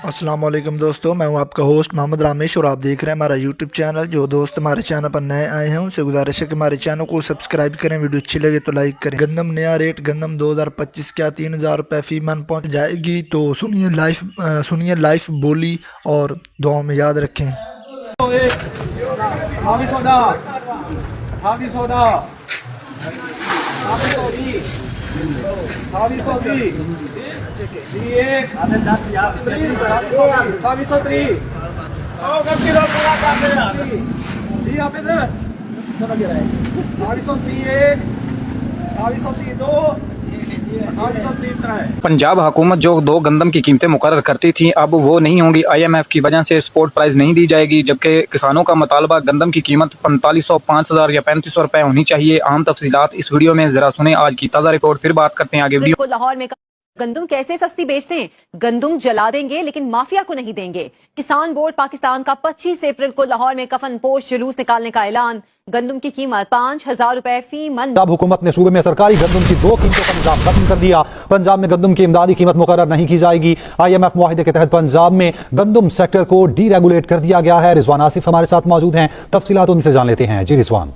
अस्सलाम वालेकुम दोस्तों, मैं हूं आपका होस्ट मोहम्मद रामेश और आप देख रहे हैं हमारा यूट्यूब चैनल। जो दोस्त हमारे चैनल पर नए आए हैं उनसे गुजारिश है कि हमारे चैनल को सब्सक्राइब करें। वीडियो अच्छी लगे तो लाइक करें। गंदम नया रेट गंदम 2025 क्या 3000 रुपये फी मन पहुंच जाएगी। तो सुनिए लाइफ बोली और दुआ में याद रखें। पंजाब हुकूमत जो दो गंदम की कीमतें मुकर्रर करती थी अब वो नहीं होंगी। IMF की वजह से स्पोर्ट प्राइस नहीं दी जाएगी, जबकि किसानों का मुतालबा गंदम की कीमत 4500, 5000 या 3500 रुपए होनी चाहिए। अहम तफसीलात इस वीडियो में जरा सुने आज की ताज़ा रिपोर्ट, फिर बात करते हैं आगे। वीडियो लाहौर में गंदम कैसे सस्ती बेचते हैं। गंदम जला देंगे लेकिन माफिया को नहीं देंगे। किसान बोर्ड पाकिस्तान का 25 अप्रैल को लाहौर में कफन पोश जुलूस निकालने का ऐलान। गंदम की कीमत 5000 रुपए फी मन। पंजाब हुकूमत ने सूबे में सरकारी गंदम की 2 कीमतों का निजाम खत्म कर दिया। पंजाब में गंदम की इमदादी कीमत मुकर्रर नहीं की जाएगी। IMF मुआहिदे के तहत पंजाब में गंदम सेक्टर को डीरेगुलेट कर दिया गया है। रिजवान आसिफ हमारे साथ मौजूद हैं, तफसीलात उनसे जान लेते हैं। जी रिजवान।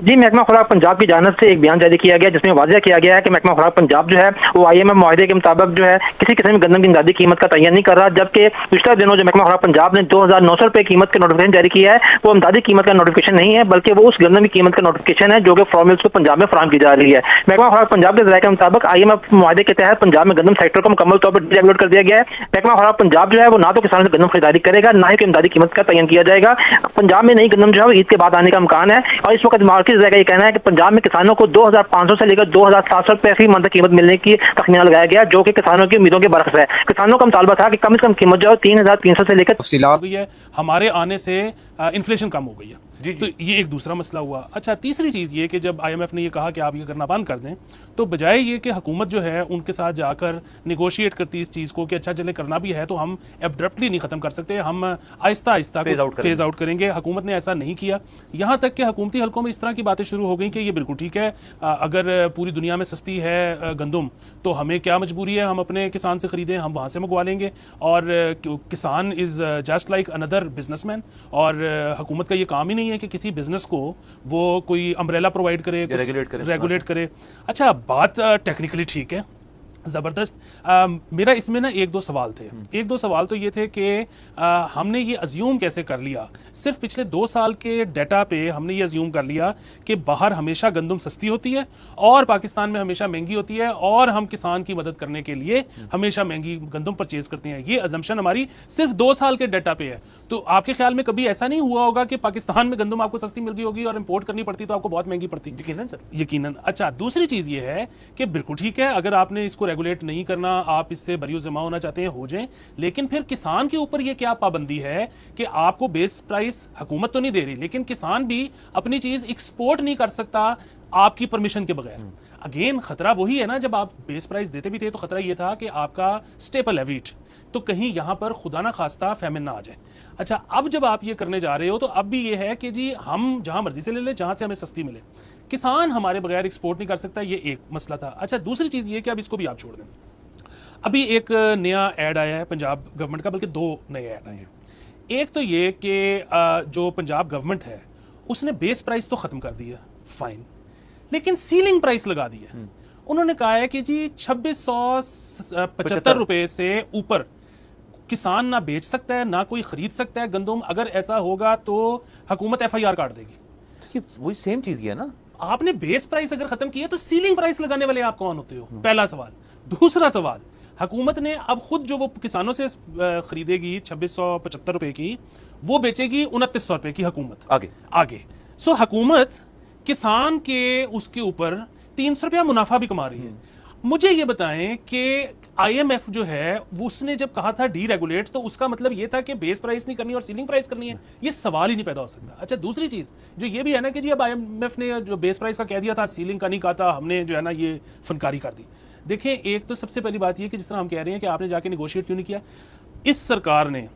जी, महकमा खुराक पंजाब की जानिब से एक बयान जारी किया गया जिसमें वाज़ेह किया गया है कि महकमा खुराक पंजाब जो है वो IMF मुआहिदे के मुताबिक जो है किसी किस्म की गंदम की इमदादी कीमत का तयन नहीं कर रहा, जबकि पिछले दिनों जो महकमा खुराक पंजाब ने 2900 रुपये कीमत का नोटिफिकेशन जारी किया है वो इमदादी कीमत का नोटिफिकेशन नहीं है, बल्कि वो उस गंदम की कीमत का नोटिफिकेशन है जो कि फ्लॉर मिल्स को पंजाब में फराहम की जा रही है। महकमा खुराक पंजाब के जराये के मुताबिक IMF मुआहिदे के तहत पंजाब में गंदम सेक्टर को मुकम्मल तौर पर डीरेगुलेट कर दिया गया है। महकमा खुराक पंजाब जो है वो ना तो किसानों से गंदम खरीदारी करेगा, ना ही इमदादी कीमत का तयन किया जाएगा। पंजाब में नई गंदम जो है वो ईद के बाद आने का इम्कान है और इस वक्त मार्केट का ये कहना है कि पंजाब में किसानों को 2500 से लेकर 2700 रुपए फी मन तक कीमत मिलने की तखमीना लगाया गया, जो कि किसानों की उम्मीदों के बरक्स है। किसानों का मुतालबा था कि कम से कम कीमत जो है 3300 से लेकर तफसीलात गई है। हमारे आने से इन्फ्लेशन कम हो गई है। तो ये एक दूसरा मसला हुआ। अच्छा, तीसरी चीज़ ये कि जब IMF ने ये कहा कि आप ये करना बंद कर दें, तो बजाय ये कि हुकूमत जो है उनके साथ जाकर निगोशिएट करती इस चीज़ को कि अच्छा चले करना भी है तो हम एब्रप्टली नहीं ख़त्म कर सकते, हम आहिस्ता आहिस्ता फेज आउट करेंगे। हुकूमत ने ऐसा नहीं किया। यहाँ तक कि हुकूमती हलकों में इस तरह की बातें शुरू हो गई कि ये बिल्कुल ठीक है, अगर पूरी दुनिया में सस्ती है गंदम तो हमें क्या मजबूरी है, हम अपने किसान से खरीदें, हम वहाँ से मंगवा लेंगे। और किसान is just like another businessman, और हुकूमत का ये काम ही नहीं है कि किसी बिजनेस को वो कोई अम्ब्रेला प्रोवाइड करे, रेगुलेट करे। अच्छा, बात टेक्निकली ठीक है, ज़बरदस्त। मेरा इसमें ना एक दो सवाल तो ये थे कि हमने ये अज्यूम कैसे कर लिया, सिर्फ पिछले 2 साल के डाटा पे हमने ये अज्यूम कर लिया कि बाहर हमेशा गंदम सस्ती होती है और पाकिस्तान में हमेशा महंगी होती है और हम किसान की मदद करने के लिए हमेशा महंगी गंदम परचेज करते हैं। ये अजम्पशन हमारी सिर्फ 2 साल के डाटा पे है। तो आपके ख्याल में कभी ऐसा नहीं हुआ होगा कि पाकिस्तान में गंदम आपको सस्ती मिल गई होगी और इंपोर्ट करनी पड़ती तो आपको बहुत महंगी पड़ती? यकीनन सर, यकीनन। अच्छा, दूसरी चीज़ ये है कि बिल्कुल ठीक है, अगर आपने इसको रेगुलेट नहीं करना, आप इससे बरियो जमा होना चाहते हैं, हो जाएं, लेकिन फिर किसान के ऊपर ये क्या पाबंदी है कि आपको बेस प्राइस हुकूमत तो नहीं दे रही, लेकिन किसान भी अपनी चीज एक्सपोर्ट नहीं कर सकता आपकी परमिशन के बगैर। अगेन खतरा वही है ना, जब आप बेस प्राइस देते भी थे तो खतरा ये था कि आपका स्टेपल है वीट, तो कहीं यहां पर खुदा ना खास्ता फेमिन ना आ जाए। अच्छा, अब जब आप ये करने जा रहे हो तो अब भी ये है कि जी हम जहां मर्जी से ले लें, जहां से हमें सस्ती मिले, किसान हमारे बगैर एक्सपोर्ट नहीं कर सकता, ये एक मसला था। अच्छा, दूसरी चीज ये कि अब इसको भी आप छोड़ दें। अभी एक नया ऐड आया है पंजाब गवर्नमेंट का, बल्कि 2 नए ऐड आए हैं। एक तो ये कि जो पंजाब गवर्नमेंट है उसने बेस प्राइस तो खत्म कर दी है, फाइन, लेकिन सीलिंग प्राइस लगा दी है। उन्होंने कहा है कि जी 2675 रुपए से ऊपर किसान ना बेच सकता है, ना कोई खरीद सकता है गंदम। अगर ऐसा होगा तो हुकूमत FIR काट देगी। वही सेम चीज है ना, आपने बेस प्राइस अगर खत्म किया तो सीलिंग प्राइस लगाने वाले आप कौन होते हो? पहला सवाल। दूसरा सवाल, हुकूमत ने अब खुद जो वो किसानों से खरीदेगी 2675 रुपए की, वो बेचेगी 2900 रुपए की हुकूमत आगे। सो हुकूमत किसान के उसके ऊपर 300 रुपया मुनाफा भी कमा रही है। मुझे ये बताएं कि IMF जो है वो उसने जब कहा था डीरेगुलेट, तो उसका मतलब ये था कि बेस प्राइस नहीं करनी और सीलिंग प्राइस करनी है? ये सवाल ही नहीं पैदा हो सकता। अच्छा, दूसरी चीज जो ये भी है ना कि जी अब IMF ने जो बेस प्राइस का कह दिया था, सीलिंग का नहीं कहा था, हमने जो है ना ये फनकारी कर दी। देखिए, एक तो सबसे पहली बात ये कि जिस तरह हम कह रहे हैं कि आपने जाके निगोशिएट क्यों नहीं किया। इस सरकार ने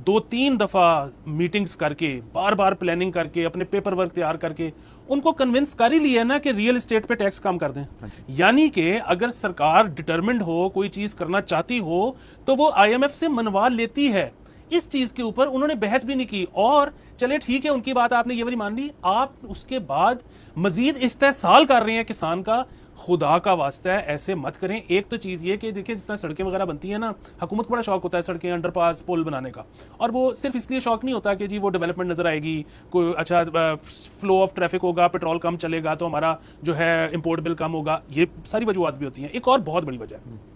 2-3 दफा मीटिंग्स करके, बार बार प्लानिंग करके, अपने पेपर वर्क तैयार करके उनको कन्विंस कर ही लिया ना कि रियल एस्टेट पे टैक्स कम कर दें। यानी कि अगर सरकार डिटरमिन्ड हो, कोई चीज करना चाहती हो, तो वो IMF से मनवा लेती है। इस चीज के ऊपर उन्होंने बहस भी नहीं की, और चले ठीक है, उनकी बात आपने ये वाली मान ली, आप उसके बाद मजीद इस्तेहसाल कर रहे हैं किसान का। खुदा का वास्ता है, ऐसे मत करें। एक तो चीज़ ये कि देखिए, जिस तरह सड़कें वगैरह बनती हैं ना, हुकूमत को बड़ा शौक होता है सड़कें, अंडरपास, पुल बनाने का, और वो सिर्फ इसलिए शौक नहीं होता कि जी वो डेवलपमेंट नजर आएगी, कोई अच्छा फ्लो ऑफ ट्रैफिक होगा, पेट्रोल कम चलेगा तो हमारा जो है इंपोर्ट बिल कम होगा, ये सारी वजूहत भी होती हैं। एक और बहुत बड़ी वजह है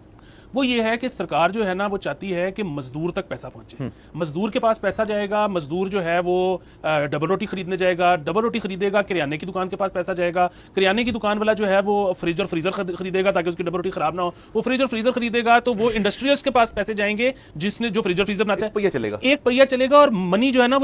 वो ये है कि सरकार जो है ना, वो चाहती है कि मजदूर तक पैसा पहुंचे। मजदूर के पास पैसा जाएगा, मजदूर जो है वो डबल रोटी खरीदने जाएगा, डबल रोटी खरीदेगा, किराने की दुकान के पास पैसा जाएगा, किराने की दुकान वाला जो है वो फ्रिज और फ्रीजर खरीदेगा ताकि उसकी डबल रोटी खराब ना हो, वो फ्रिज और फ्रीजर खरीदेगा तो वो इंडस्ट्रियल्स के पास पैसे जाएंगे, जिसने जो फ्रिजर फ्रीजर बनाता है, पहिया चलेगा, एक पहिया चलेगा, और मनी जो है ना वो